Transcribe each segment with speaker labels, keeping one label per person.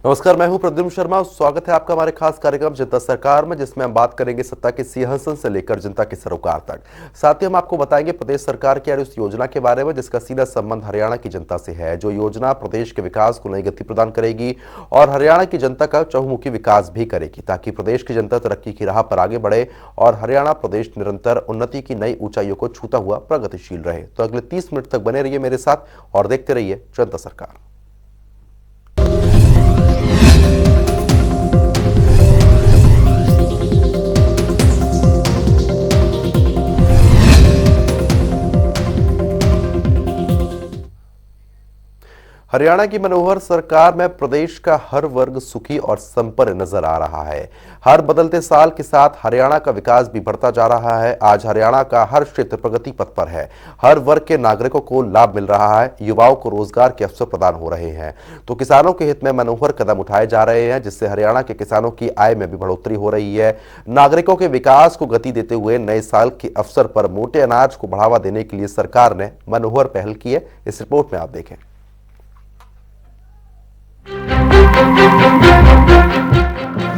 Speaker 1: नमस्कार, मैं हूं प्रद्युम्न शर्मा। स्वागत है आपका हमारे खास कार्यक्रम जनता सरकार में, जिसमें हम बात करेंगे सत्ता के सिंहासन से लेकर जनता के सरोकार तक। साथ ही हम आपको बताएंगे प्रदेश सरकार की उस योजना के बारे में जिसका सीधा संबंध हरियाणा की जनता से है, जो योजना प्रदेश के विकास को नई गति प्रदान करेगी और हरियाणा की जनता का चहुमुखी विकास भी करेगी, ताकि प्रदेश की जनता तरक्की की राह पर आगे बढ़े और हरियाणा प्रदेश निरंतर उन्नति की नई ऊंचाइयों को छूता हुआ प्रगतिशील रहे। तो अगले 30 मिनट तक बने रहिए मेरे साथ और देखते रहिए जनता सरकार। हरियाणा की मनोहर सरकार में प्रदेश का हर वर्ग सुखी और संपन्न नजर आ रहा है। हर बदलते साल के साथ हरियाणा का विकास भी बढ़ता जा रहा है। आज हरियाणा का हर क्षेत्र प्रगति पथ पर है। हर वर्ग के नागरिकों को लाभ मिल रहा है। युवाओं को रोजगार के अवसर प्रदान हो रहे हैं, तो किसानों के हित में मनोहर कदम उठाए जा रहे हैं, जिससे हरियाणा के किसानों की आय में भी बढ़ोतरी हो रही है। नागरिकों के विकास को गति देते हुए नए साल के अवसर पर मोटे अनाज को बढ़ावा देने के लिए सरकार ने मनोहर पहल की है। इस रिपोर्ट में आप देखें।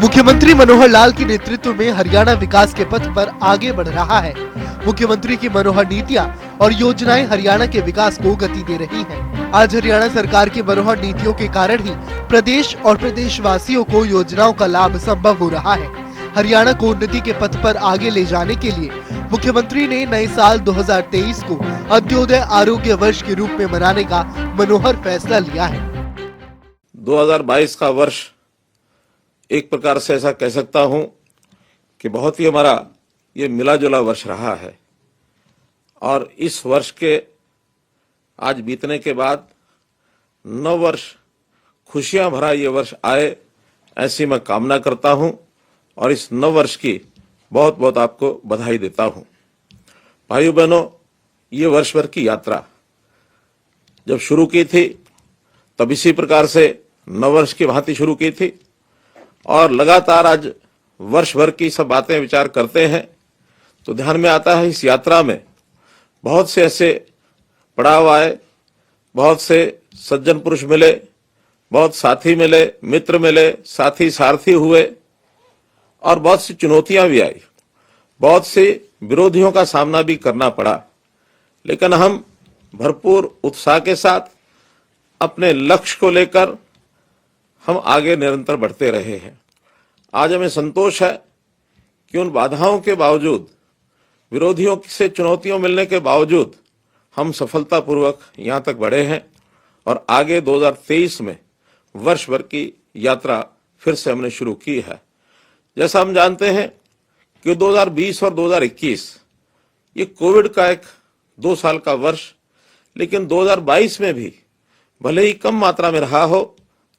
Speaker 2: मुख्यमंत्री मनोहर लाल के नेतृत्व में हरियाणा विकास के पथ पर आगे बढ़ रहा है। मुख्यमंत्री की मनोहर नीतियां और योजनाएं हरियाणा के विकास को गति दे रही हैं। आज हरियाणा सरकार की मनोहर नीतियों के कारण ही प्रदेश और प्रदेशवासियों को योजनाओं का लाभ संभव हो रहा है। हरियाणा को उन्नति के पथ पर आगे ले जाने के लिए मुख्यमंत्री ने नए साल 2023 को अंत्योदय आरोग्य वर्ष के रूप में मनाने का मनोहर फैसला लिया है।
Speaker 3: 2022 का वर्ष एक प्रकार से ऐसा कह सकता हूं कि बहुत ही हमारा ये मिला जुला वर्ष रहा है, और इस वर्ष के आज बीतने के बाद नव वर्ष खुशियां भरा ये वर्ष आए, ऐसी मैं कामना करता हूं और इस नव वर्ष की बहुत बहुत आपको बधाई देता हूं। भाइयों बहनों, ये वर्ष भर की यात्रा जब शुरू की थी तब इसी प्रकार से नव वर्ष की भांति शुरू की थी, और लगातार आज वर्ष भर की सब बातें विचार करते हैं तो ध्यान में आता है इस यात्रा में बहुत से ऐसे पड़ाव आए, बहुत से सज्जन पुरुष मिले, बहुत साथी मिले, मित्र मिले, साथी सारथी हुए, और बहुत सी चुनौतियां भी आई, बहुत से विरोधियों का सामना भी करना पड़ा, लेकिन हम भरपूर उत्साह के साथ अपने लक्ष्य को लेकर हम आगे निरंतर बढ़ते रहे हैं। आज हमें संतोष है कि उन बाधाओं के बावजूद, विरोधियों से चुनौतियों मिलने के बावजूद हम सफलतापूर्वक यहां तक बढ़े हैं, और आगे 2023 में वर्ष भर की यात्रा फिर से हमने शुरू की है। जैसा हम जानते हैं कि 2020 और 2021 ये कोविड का एक 2 साल का वर्ष, लेकिन 2022 में भी भले ही कम मात्रा में रहा हो,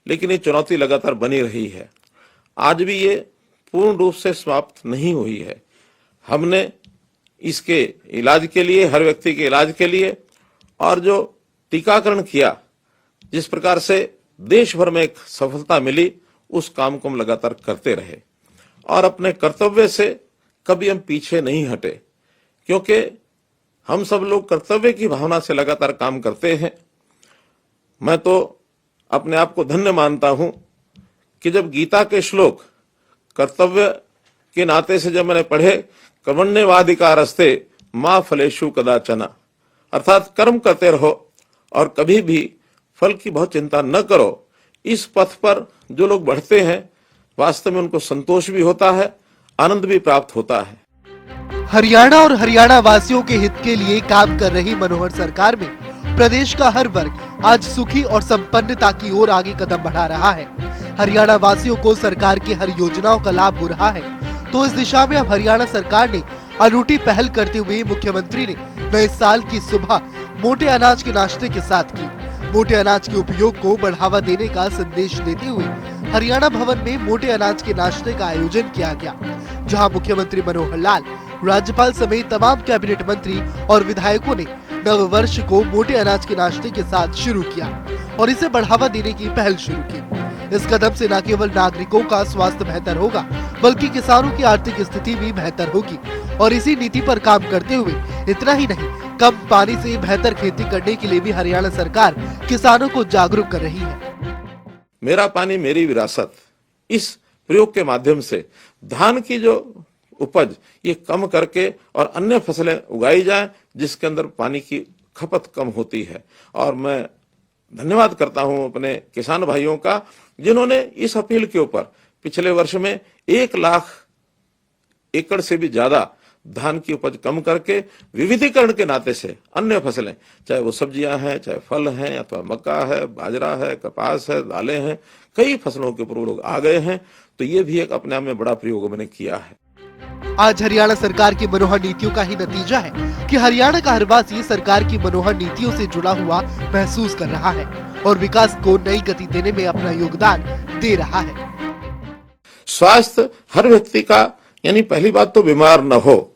Speaker 3: लेकिन ये चुनौती लगातार बनी रही है। आज भी ये पूर्ण रूप से समाप्त नहीं हुई है। हमने इसके इलाज के लिए, हर व्यक्ति के इलाज के लिए, और जो टीकाकरण किया, जिस प्रकार से देश भर में एक सफलता मिली, उस काम को हम लगातार करते रहे और अपने कर्तव्य से कभी हम पीछे नहीं हटे, क्योंकि हम सब लोग कर्तव्य की भावना से लगातार काम करते हैं। मैं तो अपने आप को धन्य मानता हूं कि जब गीता के श्लोक कर्तव्य के नाते से जब मैंने पढ़े, कर्मण्येवाधिकारस्ते मा फलेषु कदाचन, अर्थात कर्म करते रहो और कभी भी फल की बहुत चिंता न करो। इस पथ पर जो लोग बढ़ते हैं, वास्तव में उनको संतोष भी होता है, आनंद भी प्राप्त होता है।
Speaker 2: हरियाणा और हरियाणा वासियों के हित के लिए काम कर रही मनोहर सरकार में प्रदेश का हर वर्ग आज सुखी और संपन्नता की ओर आगे कदम बढ़ा रहा है। हरियाणा वासियों को सरकार की हर योजनाओं का लाभ हो रहा है, तो इस दिशा में अब हरियाणा सरकार ने अनूठी पहल करते हुए मुख्यमंत्री ने नए साल की सुबह मोटे अनाज के नाश्ते के साथ की। मोटे अनाज के उपयोग को बढ़ावा देने का संदेश देते हुए हरियाणा भवन में मोटे अनाज के नाश्ते का आयोजन किया गया, जहां मुख्यमंत्री मनोहर लाल, राज्यपाल समेत तमाम कैबिनेट मंत्री और विधायकों ने नव वर्ष को मोटे अनाज के नाश्ते के साथ शुरू किया और इसे बढ़ावा देने की पहल शुरू की। इस कदम से न केवल नागरिकों का स्वास्थ्य बेहतर होगा, बल्कि किसानों की आर्थिक स्थिति भी बेहतर होगी, और इसी नीति पर काम करते हुए इतना ही नहीं, कम पानी से बेहतर खेती करने के लिए भी हरियाणा सरकार किसानों को जागरूक कर रही है।
Speaker 3: मेरा पानी मेरी विरासत, इस प्रयोग के माध्यम से धान की जो उपज ये कम करके और अन्य फसलें उगाई जाए जिसके अंदर पानी की खपत कम होती है। और मैं धन्यवाद करता हूं अपने किसान भाइयों का जिन्होंने इस अपील के ऊपर पिछले वर्ष में 1 लाख एकड़ से भी ज्यादा धान की उपज कम करके विविधीकरण के नाते से अन्य फसलें, चाहे वो सब्जियां हैं, चाहे फल हैं, अथवा मक्का है, बाजरा है, कपास है, दालें हैं, कई फसलों के ऊपर वो लोग आ गए हैं। तो ये भी एक अपने आप में बड़ा प्रयोग मैंने किया है।
Speaker 2: आज हरियाणा सरकार की मनोहर नीतियों का ही नतीजा है कि हरियाणा का हर वासी सरकार की मनोहर नीतियों से जुड़ा हुआ महसूस कर रहा है और विकास को नई गति देने में अपना योगदान दे रहा है।
Speaker 3: स्वास्थ्य हर व्यक्ति का, यानी पहली बात तो बीमार न हो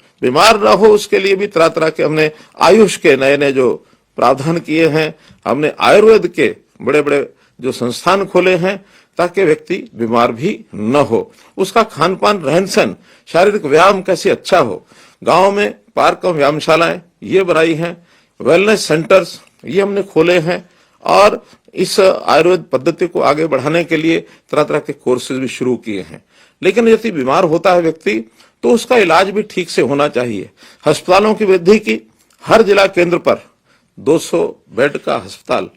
Speaker 3: उसके लिए भी तरह तरह के हमने आयुष के नए नए जो प्रावधान किए हैं। हमने आयुर्वेद के बड़े बड़े जो संस्थान खोले हैं ताकि व्यक्ति बीमार भी न हो। उसका खान पान, रहन सहन, शारीरिक व्यायाम कैसे अच्छा हो। गांव में पार्क और व्यायामशालाएं ये बनाई हैं, वेलनेस सेंटर्स ये हमने खोले हैं और इस आयुर्वेद पद्धति को आगे बढ़ाने के लिए तरह तरह के कोर्सेज भी शुरू किए हैं। लेकिन यदि बीमार होता है व्यक्ति तो उसका इलाज भी ठीक से होना चाहिए। अस्पतालों की वृद्धि की, हर जिला केंद्र पर 200 बेड का अस्पताल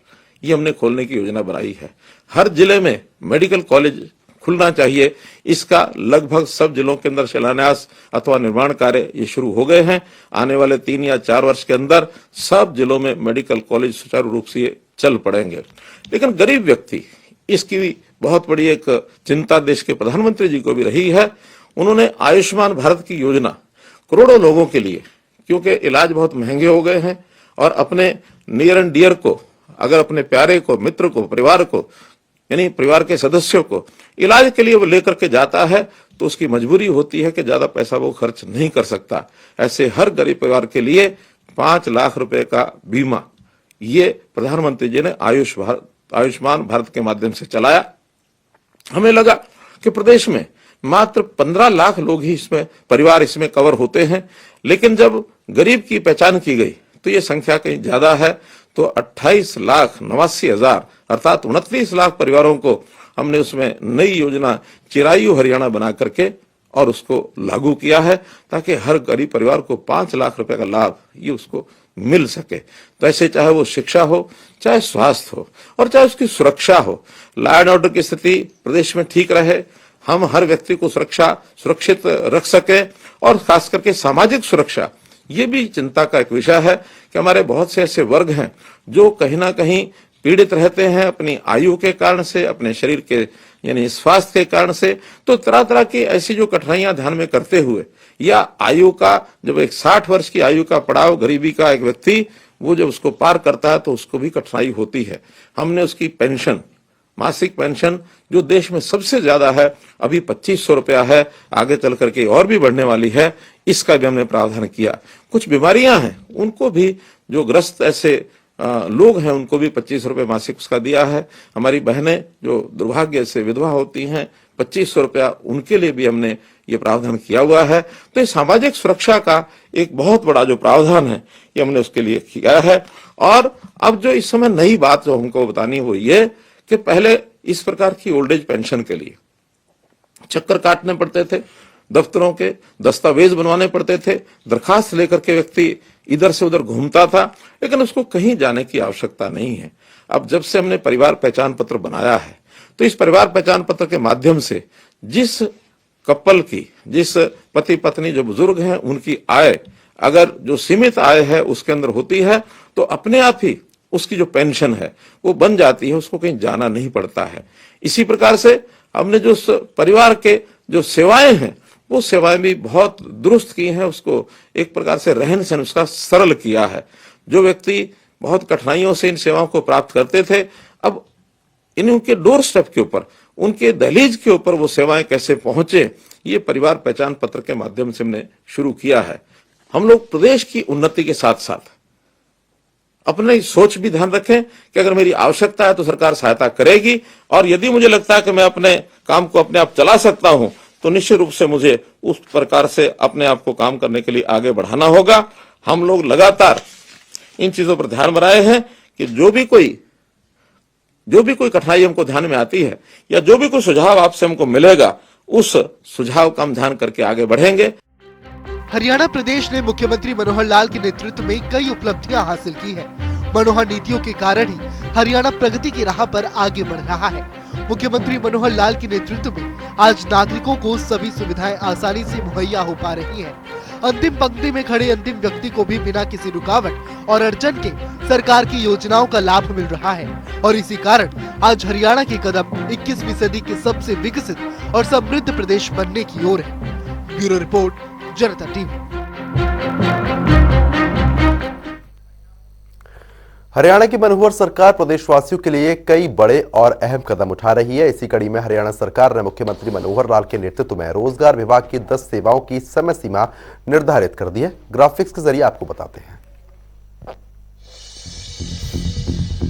Speaker 3: ये हमने खोलने की योजना बनाई है। हर जिले में मेडिकल कॉलेज खुलना चाहिए। इसका लगभग सब जिलों के अंदर शिलान्यास अथवा निर्माण कार्य ये शुरू हो गए हैं। आने वाले 3 या 4 वर्ष के अंदर सब जिलों में मेडिकल कॉलेज सुचारू रूप से चल पड़ेंगे। लेकिन गरीब व्यक्ति, इसकी बहुत बड़ी एक चिंता देश के प्रधानमंत्री जी को भी रही है। उन्होंने आयुष्मान भारत की योजना करोड़ों लोगों के लिए, क्योंकि इलाज बहुत महंगे हो गए हैं और अपने नियर एंड डियर को, अगर अपने प्यारे को, मित्र को, परिवार को, यानी परिवार के सदस्यों को इलाज के लिए वो लेकर के जाता है तो उसकी मजबूरी होती है कि ज्यादा पैसा वो खर्च नहीं कर सकता। ऐसे हर गरीब परिवार के लिए 5 लाख रुपए का बीमा ये प्रधानमंत्री जी ने आयुष्मान भारत के माध्यम से चलाया। हमें लगा कि प्रदेश में मात्र 15 लाख लोग ही परिवार इसमें कवर होते हैं, लेकिन जब गरीब की पहचान की गई तो ये संख्या कहीं ज्यादा है। तो 28,89,000 अर्थात 29 लाख परिवारों को हमने उसमें नई योजना चिरायु हरियाणा बना करके और उसको लागू किया है ताकि हर गरीब परिवार को 5 लाख रुपए का लाभ ये उसको मिल सके। तो ऐसे चाहे वो शिक्षा हो, चाहे स्वास्थ्य हो और चाहे उसकी सुरक्षा हो, लॉ एंड ऑर्डर की स्थिति प्रदेश में ठीक रहे, हम हर व्यक्ति को सुरक्षित रख सके और खास करके सामाजिक सुरक्षा ये भी चिंता का एक विषय है कि हमारे बहुत से ऐसे वर्ग हैं जो कहीं ना कहीं पीड़ित रहते हैं अपनी आयु के कारण से, अपने शरीर के यानी स्वास्थ्य के कारण से। तो तरह तरह की ऐसी जो कठिनाइयां ध्यान में करते हुए या आयु का जब एक 60 वर्ष की आयु का पड़ाव गरीबी का एक व्यक्ति वो जब उसको पार करता है तो उसको भी कठिनाई होती है। हमने उसकी पेंशन, मासिक पेंशन जो देश में सबसे ज्यादा है, अभी 2500 रुपया है, आगे चल करके और भी बढ़ने वाली है, इसका भी हमने प्रावधान किया। कुछ बीमारियां हैं उनको भी, जो ग्रस्त ऐसे लोग हैं उनको भी 25 रुपए मासिक उसका दिया है। हमारी बहनें जो दुर्भाग्य से विधवा होती हैं 2500 रुपया उनके लिए भी हमने ये प्रावधान किया हुआ है। तो ये सामाजिक सुरक्षा का एक बहुत बड़ा जो प्रावधान है ये हमने उसके लिए किया है। और अब जो इस समय नई बात जो हमको बतानी वो ये कि पहले इस प्रकार की ओल्ड एज पेंशन के लिए चक्कर काटने पड़ते थे, दफ्तरों के दस्तावेज बनवाने पड़ते थे, दरखास्त लेकर के व्यक्ति इधर से उधर घूमता था, लेकिन उसको कहीं जाने की आवश्यकता नहीं है। अब जब से हमने परिवार पहचान पत्र बनाया है तो इस परिवार पहचान पत्र के माध्यम से जिस कपल की, जिस पति पत्नी जो बुजुर्ग हैं उनकी आय अगर जो सीमित आय है उसके अंदर होती है तो अपने आप ही उसकी जो पेंशन है वो बन जाती है, उसको कहीं जाना नहीं पड़ता है। इसी प्रकार से हमने जो परिवार के जो सेवाएं हैं वो सेवाएं भी बहुत दुरुस्त की हैं, उसको एक प्रकार से रहन सहन उसका सरल किया है। जो व्यक्ति बहुत कठिनाइयों से इन सेवाओं को प्राप्त करते थे, अब इनके डोर स्टेप के ऊपर, उनके दहलीज के ऊपर वो सेवाएं कैसे पहुंचे, ये परिवार पहचान पत्र के माध्यम से हमने शुरू किया है। हम लोग प्रदेश की उन्नति के साथ साथ अपनी सोच भी ध्यान रखें कि अगर मेरी आवश्यकता है तो सरकार सहायता करेगी, और यदि मुझे लगता है कि मैं अपने काम को अपने आप चला सकता हूं तो निश्चित रूप से मुझे उस प्रकार से अपने आप को काम करने के लिए आगे बढ़ाना होगा। हम लोग लगातार इन चीजों पर ध्यान बनाए हैं कि जो भी कोई जो भी कोई कठिनाई हमको ध्यान में आती है या जो भी कोई सुझाव आपसे हमको मिलेगा, उस सुझाव का हम ध्यान करके आगे बढ़ेंगे।
Speaker 2: हरियाणा प्रदेश ने मुख्यमंत्री मनोहर लाल के नेतृत्व में कई उपलब्धियां हासिल की है। मनोहर नीतियों के कारण ही हरियाणा प्रगति की राह पर आगे बढ़ रहा है। मुख्यमंत्री मनोहर लाल के नेतृत्व में आज नागरिकों को सभी सुविधाएं आसानी से मुहैया हो पा रही हैं। अंतिम पंक्ति में खड़े अंतिम व्यक्ति को भी बिना किसी रुकावट और अड़चन के सरकार की योजनाओं का लाभ मिल रहा है और इसी कारण आज हरियाणा के कदम 21वीं सदी के सबसे विकसित और समृद्ध प्रदेश बनने की ओर है। ब्यूरो रिपोर्ट, जनता टीवी।
Speaker 1: हरियाणा की मनोहर सरकार प्रदेशवासियों के लिए कई बड़े और अहम कदम उठा रही है। इसी कड़ी में हरियाणा सरकार ने मुख्यमंत्री मनोहर लाल के नेतृत्व में रोजगार विभाग की 10 सेवाओं की समय सीमा निर्धारित कर दी है। ग्राफिक्स के जरिए आपको बताते हैं।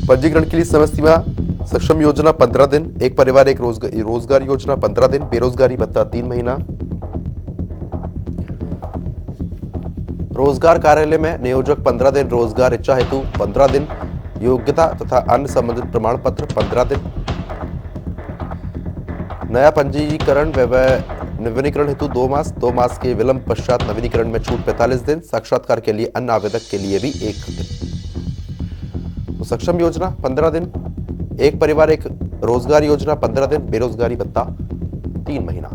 Speaker 1: पंजीकरण के लिए समय सीमा: सक्षम योजना 15 दिन, एक परिवार एक रोजगार योजना 15 दिन, बेरोजगारी भत्ता 3 महीना, रोजगार कार्यालय में नियोजक 15 दिन, रोजगार इच्छा हेतु 15 दिन, योग्यता तथा अन्य संबंधित प्रमाण पत्र 15 दिन, नया पंजीकरण व नवीनीकरण हेतु 2 मास, 2 मास के विलंब पश्चात नवीनीकरण में छूट 45 दिन, साक्षात्कार के लिए अन्य आवेदक के लिए भी 1 दिन। तो सक्षम योजना 15 दिन, एक परिवार एक रोजगार योजना 15 दिन, बेरोजगारी भत्ता 3 महीना।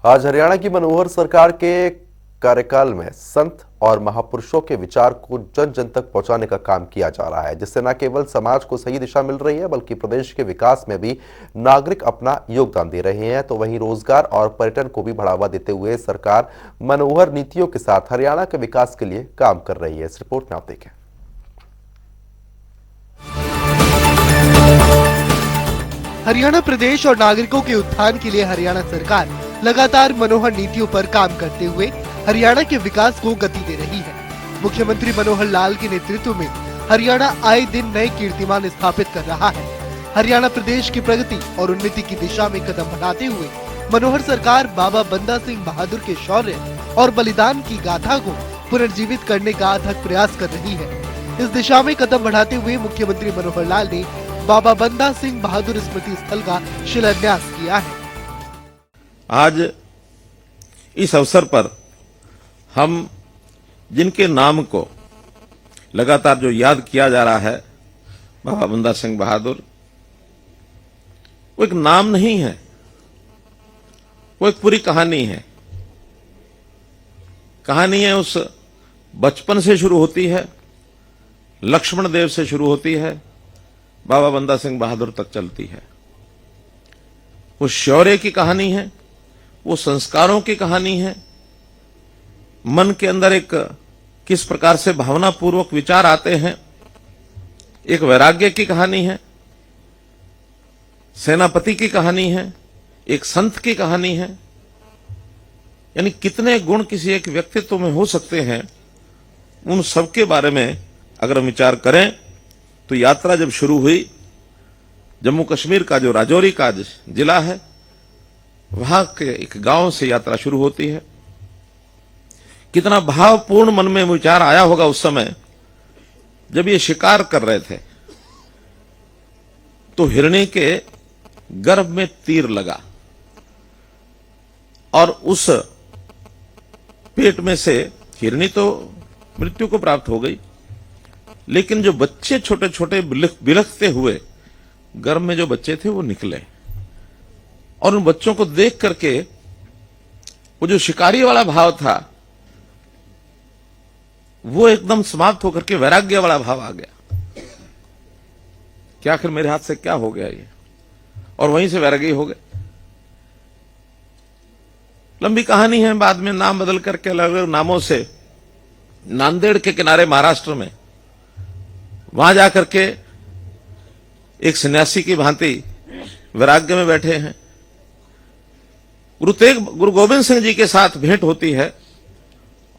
Speaker 1: आज हरियाणा की मनोहर सरकार के कार्यकाल में संत और महापुरुषों के विचार को जन जन तक पहुंचाने का काम किया जा रहा है, जिससे न केवल समाज को सही दिशा मिल रही है बल्कि प्रदेश के विकास में भी नागरिक अपना योगदान दे रहे हैं। तो वहीं रोजगार और पर्यटन को भी बढ़ावा देते हुए सरकार मनोहर नीतियों के साथ हरियाणा के विकास के लिए काम कर रही है। इस रिपोर्ट में आप देखें।
Speaker 2: हरियाणा प्रदेश और नागरिकों के उत्थान के लिए हरियाणा सरकार लगातार मनोहर नीतियों पर काम करते हुए हरियाणा के विकास को गति दे रही है। मुख्यमंत्री मनोहर लाल के नेतृत्व में हरियाणा आए दिन नए कीर्तिमान स्थापित कर रहा है। हरियाणा प्रदेश की प्रगति और उन्नति की दिशा में कदम बढ़ाते हुए मनोहर सरकार बाबा बंदा सिंह बहादुर के शौर्य और बलिदान की गाथा को पुनर्जीवित करने का अथक प्रयास कर रही है। इस दिशा में कदम बढ़ाते हुए मुख्यमंत्री मनोहर लाल ने बाबा बंदा सिंह बहादुर स्मृति स्थल का शिलान्यास किया है।
Speaker 3: आज इस अवसर पर हम जिनके नाम को लगातार जो याद किया जा रहा है, बाबा बंदा सिंह बहादुर, वो एक नाम नहीं है, वो एक पूरी कहानी है। कहानी है उस बचपन से शुरू होती है, लक्ष्मण देव से शुरू होती है, बाबा बंदा सिंह बहादुर तक चलती है। वो शौर्य की कहानी है, वो संस्कारों की कहानी है। मन के अंदर एक किस प्रकार से भावनापूर्वक विचार आते हैं, एक वैराग्य की कहानी है, सेनापति की कहानी है, एक संत की कहानी है। यानी कितने गुण किसी एक व्यक्तित्व में हो सकते हैं, उन सब के बारे में अगर हम विचार करें तो यात्रा जब शुरू हुई, जम्मू कश्मीर का जो राजौरी का जिला है, वहां के एक गांव से यात्रा शुरू होती है। कितना भावपूर्ण मन में विचार आया होगा उस समय जब ये शिकार कर रहे थे, तो हिरणी के गर्भ में तीर लगा और उस पेट में से हिरणी तो मृत्यु को प्राप्त हो गई, लेकिन जो बच्चे छोटे छोटे बिलखते हुए गर्भ में जो बच्चे थे वो निकले, और उन बच्चों को देख करके वो जो शिकारी वाला भाव था वो एकदम समाप्त होकर के वैराग्य वाला भाव आ गया कि आखिर मेरे हाथ से क्या हो गया ये, और वहीं से वैरागी हो गए। लंबी कहानी है, बाद में नाम बदल करके अलग अलग नामों से नांदेड़ के किनारे महाराष्ट्र में वहां जाकर के एक सन्यासी की भांति वैराग्य में बैठे हैं। गुरु गोविंद सिंह जी के साथ भेंट होती है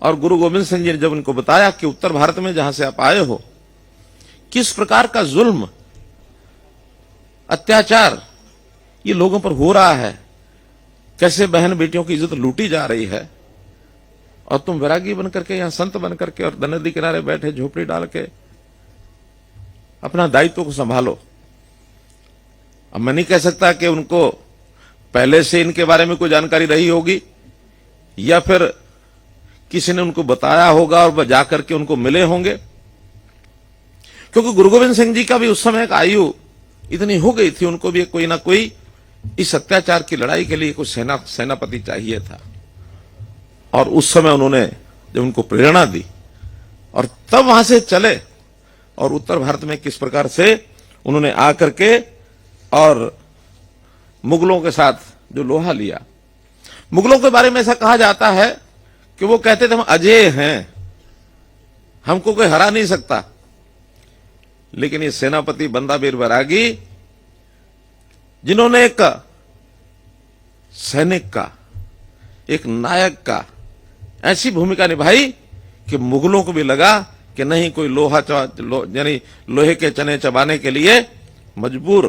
Speaker 3: और गुरु गोविंद सिंह जी ने जब उनको बताया कि उत्तर भारत में जहां से आप आए हो किस प्रकार का जुल्म अत्याचार ये लोगों पर हो रहा है, कैसे बहन बेटियों की इज्जत लूटी जा रही है, और तुम वैरागी बन करके यहां संत बन करके और नदी किनारे बैठे झोपड़ी डाल के अपना दायित्व को संभालो। अब मैं नहीं कह सकता कि उनको पहले से इनके बारे में कोई जानकारी रही होगी या फिर किसी ने उनको बताया होगा और वह जाकर के उनको मिले होंगे, क्योंकि गुरु गोविंद सिंह जी का भी उस समय एक आयु इतनी हो गई थी, उनको भी कोई ना कोई इस अत्याचार की लड़ाई के लिए कुछ सेनापति चाहिए था। और उस समय उन्होंने जब उनको प्रेरणा दी और तब वहां से चले और उत्तर भारत में किस प्रकार से उन्होंने आकर के और मुगलों के साथ जो लोहा लिया। मुगलों के बारे में ऐसा कहा जाता है कि वो कहते थे हम अजेय हैं, हमको कोई हरा नहीं सकता। लेकिन ये सेनापति बंदाबीर बैरागी जिन्होंने एक सैनिक का, एक नायक का ऐसी भूमिका निभाई कि मुगलों को भी लगा कि नहीं कोई यानी लोहे के चने चबाने के लिए मजबूर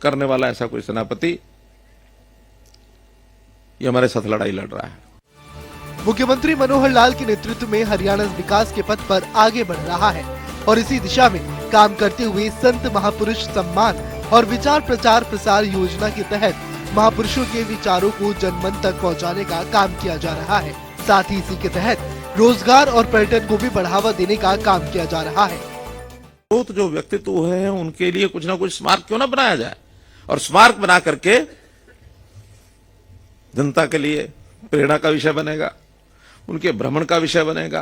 Speaker 3: करने वाला ऐसा कोई सेनापति ये हमारे साथ लड़ाई लड़ रहा है।
Speaker 2: मुख्यमंत्री मनोहर लाल के नेतृत्व में हरियाणा विकास के पथ पर आगे बढ़ रहा है और इसी दिशा में काम करते हुए संत महापुरुष सम्मान और विचार प्रचार प्रसार योजना के तहत महापुरुषों के विचारों को जनमन तक पहुंचाने का काम किया जा रहा है। साथ ही इसी के तहत रोजगार और पर्यटन को भी बढ़ावा देने का काम किया जा रहा है।
Speaker 3: तो जो व्यक्तित्व हैं उनके लिए कुछ ना कुछ स्मारक क्यों ना बनाया जाए, और स्मारक बना करके जनता के लिए प्रेरणा का विषय बनेगा, उनके भ्रमण का विषय बनेगा,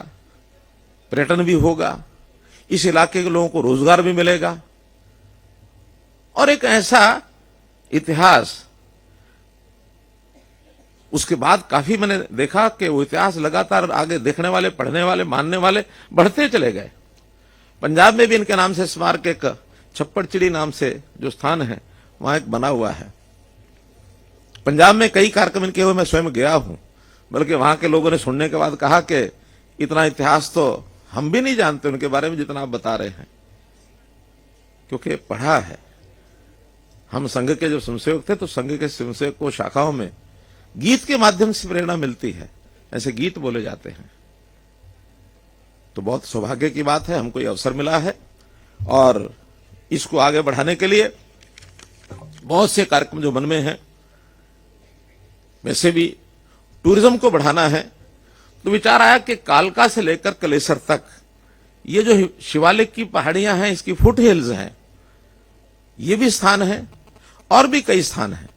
Speaker 3: पर्यटन भी होगा, इस इलाके के लोगों को रोजगार भी मिलेगा और एक ऐसा इतिहास। उसके बाद काफी मैंने देखा कि वो इतिहास लगातार आगे देखने वाले, पढ़ने वाले, मानने वाले बढ़ते चले गए। पंजाब में भी इनके नाम से स्मारक एक छप्पड़चिड़ी नाम से जो स्थान है वहां एक बना हुआ है। पंजाब में कई कार्यक्रम इनके हुए मैं स्वयं गया हूं, बल्कि वहां के लोगों ने सुनने के बाद कहा कि इतना इतिहास तो हम भी नहीं जानते उनके बारे में जितना आप बता रहे हैं, क्योंकि पढ़ा है। हम संघ के जब स्वयंसेवक थे तो संघ के स्वयंसेवक को शाखाओं में गीत के माध्यम से प्रेरणा मिलती है, ऐसे गीत बोले जाते हैं। तो बहुत सौभाग्य की बात है, हमको ये अवसर मिला है और इसको आगे बढ़ाने के लिए बहुत से कार्यक्रम जो मन में हैं। वैसे भी टूरिज्म को बढ़ाना है तो विचार आया कि कालका से लेकर कलेसर तक ये जो शिवालिक की पहाड़ियां हैं, इसकी फुट हिल्स हैं, ये भी स्थान है और भी कई स्थान हैं।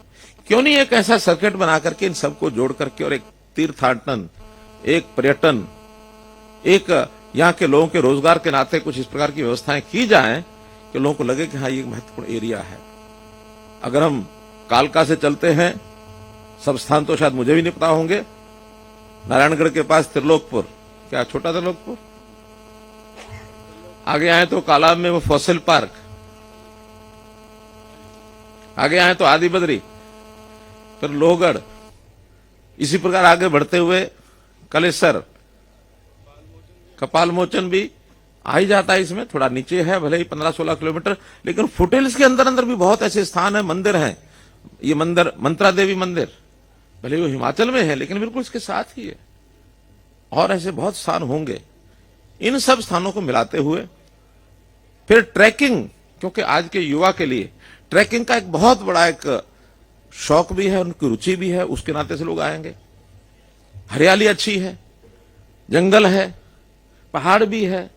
Speaker 3: क्यों नहीं एक ऐसा सर्किट बना करके इन सबको जोड़ करके और एक तीर्थाटन, एक पर्यटन, एक यहाँ के लोगों के रोजगार के नाते कुछ इस प्रकार की व्यवस्थाएं की जाएं कि लोगों को लगे कि हाँ ये एक महत्वपूर्ण एरिया है। अगर हम कालका से चलते हैं, सब स्थान तो शायद मुझे भी नहीं पता होंगे, नारायणगढ़ के पास त्रिलोकपुर, क्या छोटा त्रिलोकपुर, आगे आए तो कालाब में वो फॉसिल पार्क, आगे आए तो आदि बद्री, फिर लोहगढ़, इसी प्रकार आगे बढ़ते हुए कलेसर, कपाल मोचन भी आ ही जाता है। इसमें थोड़ा नीचे है, भले ही 15-16 किलोमीटर, लेकिन फुटेल्स के अंदर अंदर भी बहुत ऐसे स्थान है, मंदिर हैं। ये मंदिर मंत्रा देवी मंदिर, भले वो हिमाचल में है लेकिन बिल्कुल इसके साथ ही है, और ऐसे बहुत स्थान होंगे। इन सब स्थानों को मिलाते हुए फिर ट्रैकिंग, क्योंकि आज के युवा के लिए ट्रैकिंग का एक बहुत बड़ा एक शौक भी है, उनकी रुचि भी है, उसके नाते से लोग आएंगे। हरियाली अच्छी है, जंगल है, पहाड़ भी है।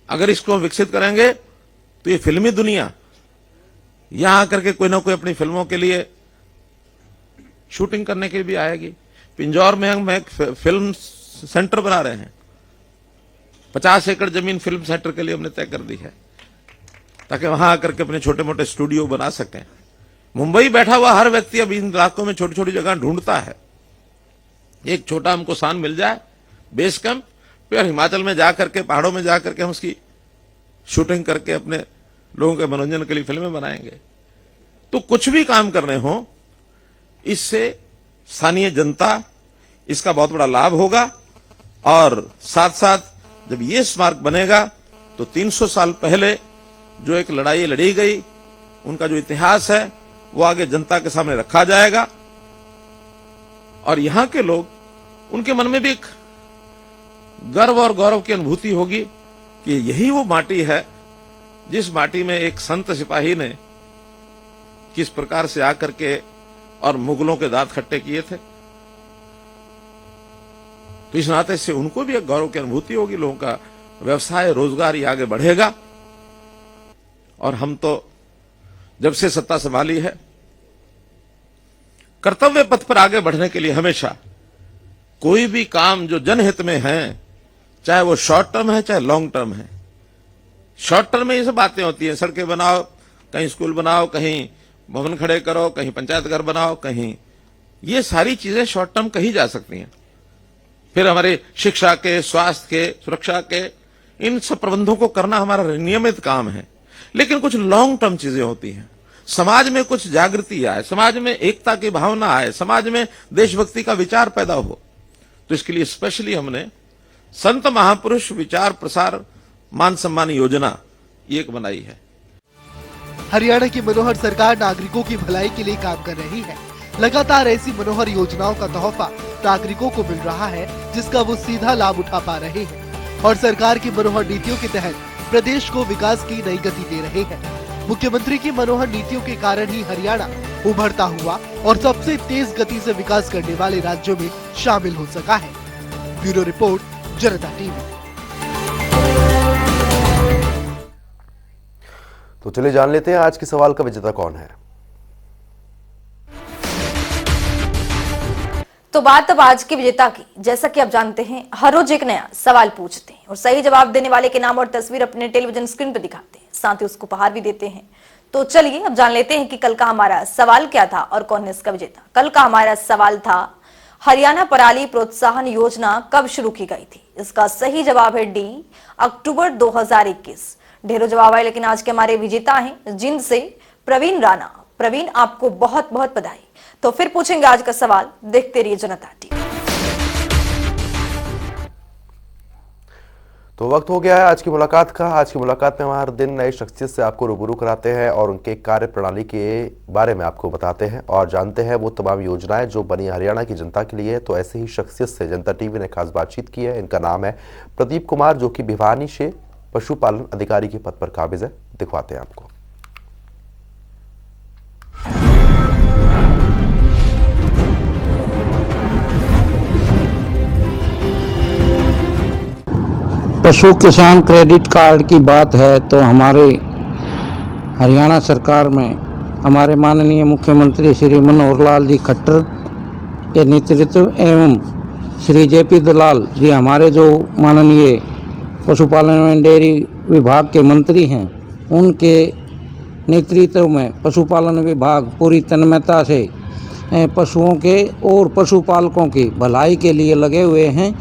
Speaker 3: अगर इसको हम विकसित करेंगे तो ये फिल्मी दुनिया यहां आकर के कोई ना कोई अपनी फिल्मों के लिए शूटिंग करने के लिए भी आएगी। पिंजौर में हम एक फिल्म सेंटर बना रहे हैं, 50 एकड़ जमीन फिल्म सेंटर के लिए हमने तय कर दी है, ताकि वहां आकर के अपने छोटे मोटे स्टूडियो बना सकें। मुंबई बैठा हुआ हर व्यक्ति अब इन इलाकों में छोटी छोटी जगह ढूंढता है। एक छोटा हमको स्थान मिल जाए, बेस कैंप, फिर हिमाचल में जाकर के, पहाड़ों में जाकर के हम उसकी शूटिंग करके अपने लोगों के मनोरंजन के लिए फिल्में बनाएंगे। तो कुछ भी काम करने हो, इससे स्थानीय जनता इसका बहुत बड़ा लाभ होगा और साथ साथ जब ये स्मारक बनेगा तो 300 साल पहले जो एक लड़ाई लड़ी गई, उनका जो इतिहास है वो आगे जनता के सामने रखा जाएगा और यहां के लोग, उनके मन में भी एक गर्व और गौरव की अनुभूति होगी कि यही वो माटी है जिस माटी में एक संत सिपाही ने किस प्रकार से आकर के और मुगलों के दांत खट्टे किए थे। तो इस नाते से उनको भी एक गौरव की अनुभूति होगी, लोगों का व्यवसाय रोजगार ये आगे बढ़ेगा। और हम तो जब से सत्ता संभाली है, कर्तव्य पथ पर आगे बढ़ने के लिए हमेशा कोई भी काम जो जनहित में है, चाहे वो शॉर्ट टर्म है चाहे लॉन्ग टर्म है। शॉर्ट टर्म में ये सब बातें होती हैं, सड़कें बनाओ, कहीं स्कूल बनाओ, कहीं भवन खड़े करो, कहीं पंचायत घर बनाओ, कहीं, ये सारी चीजें शॉर्ट टर्म कही जा सकती हैं। फिर हमारे शिक्षा के, स्वास्थ्य के, सुरक्षा के, इन सब प्रबंधों को करना हमारा नियमित काम है। लेकिन कुछ लॉन्ग टर्म चीजें होती हैं, समाज में कुछ जागृति आए, समाज में एकता की भावना आए, समाज में देशभक्ति का विचार पैदा हो, तो इसके लिए स्पेशली हमने संत महापुरुष विचार प्रसार मान सम्मान योजना ये एक बनाई है।
Speaker 2: हरियाणा की मनोहर सरकार नागरिकों की भलाई के लिए काम कर रही है। लगातार ऐसी मनोहर योजनाओं का तोहफा नागरिकों को मिल रहा है, जिसका वो सीधा लाभ उठा पा रहे हैं और सरकार की मनोहर नीतियों के तहत प्रदेश को विकास की नई गति दे रहे हैं। मुख्यमंत्री की मनोहर नीतियों के कारण ही हरियाणा उभरता हुआ और सबसे तेज गति से विकास करने वाले राज्यों में शामिल हो सका है। ब्यूरो रिपोर्ट, जनता टीवी।
Speaker 1: तो चलिए जान लेते हैं आज के सवाल का विजेता कौन है।
Speaker 4: तो बात अब आज के विजेता की। जैसा कि आप जानते हैं, हर रोज एक नया सवाल पूछते हैं और सही जवाब देने वाले के नाम और तस्वीर अपने टेलीविजन स्क्रीन पर दिखाते हैं, साथ ही उसको उपहार भी देते हैं। तो चलिए अब जान लेते हैं कि कल का हमारा सवाल क्या था और कौन है इसका विजेता। कल का हमारा सवाल था, हरियाणा पराली प्रोत्साहन योजना कब शुरू की गई थी? इसका सही जवाब है डी, अक्टूबर 2021। ढेरों जवाब आए, लेकिन आज के हमारे विजेता हैं जिंद से प्रवीण राणा। प्रवीण, आपको बहुत बहुत बधाई। तो फिर पूछेंगे आज का सवाल, देखते रहिए जनता टीवी।
Speaker 1: तो वक्त हो गया है आज की मुलाकात का। आज की मुलाकात में हम हर दिन नई शख्सियत से आपको रूबरू कराते हैं और उनके कार्य प्रणाली के बारे में आपको बताते हैं और जानते हैं वो तमाम योजनाएं जो बनी हरियाणा की जनता के लिए। तो ऐसे ही शख्सियत से जनता टीवी ने खास बातचीत की है। इनका नाम है प्रदीप कुमार, जो कि भिवानी से पशुपालन अधिकारी के पद पर काबिज है। दिखवाते हैं आपको।
Speaker 5: पशु किसान क्रेडिट कार्ड की बात है तो हमारे हरियाणा सरकार में हमारे माननीय मुख्यमंत्री श्री मनोहर लाल जी खट्टर के नेतृत्व एवं श्री जेपी दलाल जी हमारे जो माननीय पशुपालन एवं डेयरी विभाग के मंत्री हैं, उनके नेतृत्व में पशुपालन विभाग पूरी तन्मयता से पशुओं के और पशुपालकों की भलाई के लिए लगे हुए हैं।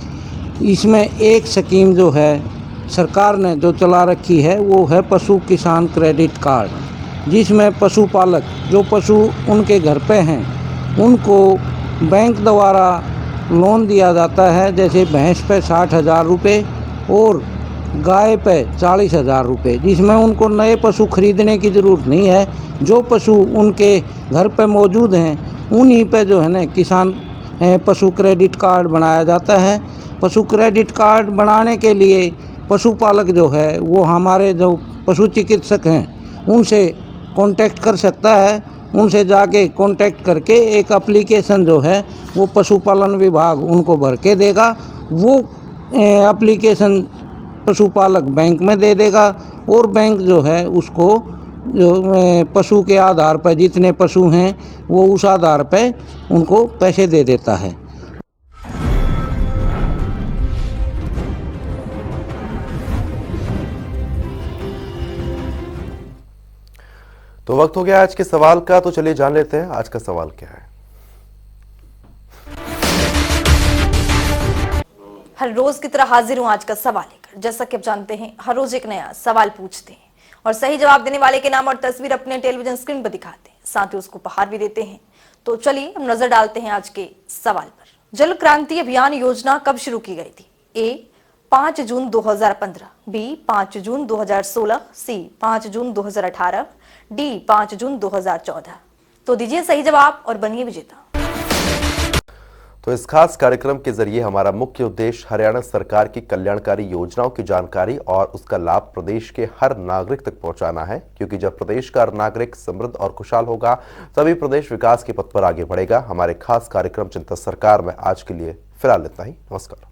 Speaker 5: इसमें एक स्कीम जो है सरकार ने जो चला रखी है वो है पशु किसान क्रेडिट कार्ड, जिसमें पशुपालक जो पशु उनके घर पे हैं उनको बैंक द्वारा लोन दिया जाता है। जैसे भैंस पे 60,000 रुपये और गाय पे 40,000 रुपये, जिसमें उनको नए पशु खरीदने की ज़रूरत नहीं है। जो पशु उनके घर पे मौजूद हैं उन्हीं पे जो है ना किसान पशु क्रेडिट कार्ड बनाया जाता है। पशु क्रेडिट कार्ड बनाने के लिए पशुपालक जो है वो हमारे जो पशु चिकित्सक हैं उनसे कांटेक्ट कर सकता है। उनसे जाके कांटेक्ट करके एक एप्लीकेशन जो है वो पशुपालन विभाग उनको भर के देगा। वो एप्लीकेशन पशुपालक बैंक में दे देगा और बैंक जो है उसको जो पशु के आधार पर जितने पशु हैं वो उस आधार पर उनको पैसे दे देता है।
Speaker 1: तो वक्त हो गया आज के सवाल का। तो चलिए जान लेते हैं आज का सवाल क्या है।
Speaker 4: हर रोज की तरह हाजिर हूं आज का सवाल लेकर। जैसा कि आप जानते हैं, हर रोज एक नया सवाल पूछते हैं और सही जवाब देने वाले के नाम और तस्वीर अपने टेलीविजन स्क्रीन पर दिखाते हैं, साथ ही उसको उपहार भी देते हैं। तो चलिए हम नजर डालते हैं आज के सवाल पर। जल क्रांति अभियान योजना कब शुरू की गई थी? ए 5 जून 2015, बी 5 जून 2016, सी 5 जून 2018, डी 5 जून 2014। तो दीजिए सही जवाब और बनिए विजेता।
Speaker 1: तो इस खास कार्यक्रम के जरिए हमारा मुख्य उद्देश्य हरियाणा सरकार की कल्याणकारी योजनाओं की जानकारी और उसका लाभ प्रदेश के हर नागरिक तक पहुंचाना है, क्योंकि जब प्रदेश का हर नागरिक समृद्ध और खुशहाल होगा तभी प्रदेश विकास के पथ पर आगे बढ़ेगा। हमारे खास कार्यक्रम चिंता सरकार में आज के लिए फिलहाल इतना ही। नमस्कार।